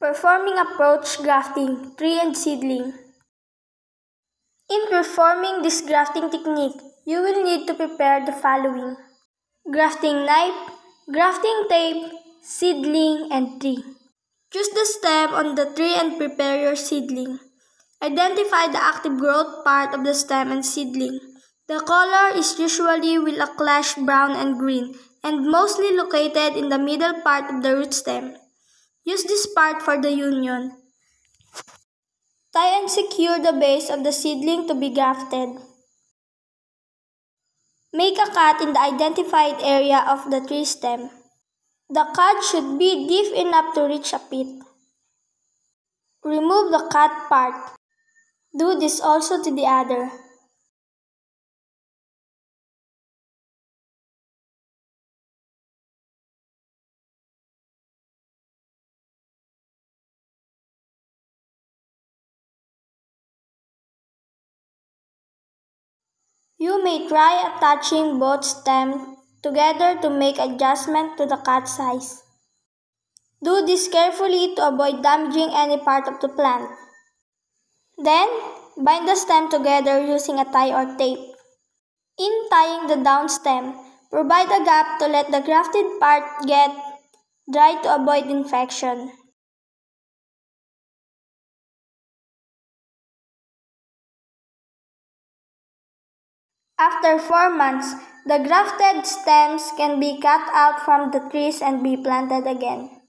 Performing approach grafting, tree and seedling. In performing this grafting technique, you will need to prepare the following: grafting knife, grafting tape, seedling, and tree. Choose the stem on the tree and prepare your seedling. Identify the active growth part of the stem and seedling. The color is usually will a clash brown and green, and mostly located in the middle part of the root stem. Use this part for the union. Tie and secure the base of the seedling to be grafted. Make a cut in the identified area of the tree stem. The cut should be deep enough to reach a pit. Remove the cut part. Do this also to the other. You may try attaching both stems together to make adjustment to the cut size. Do this carefully to avoid damaging any part of the plant. Then, bind the stem together using a tie or tape. In tying the down stem, provide a gap to let the grafted part get dry to avoid infection. After 4 months, the grafted stems can be cut out from the trees and be planted again.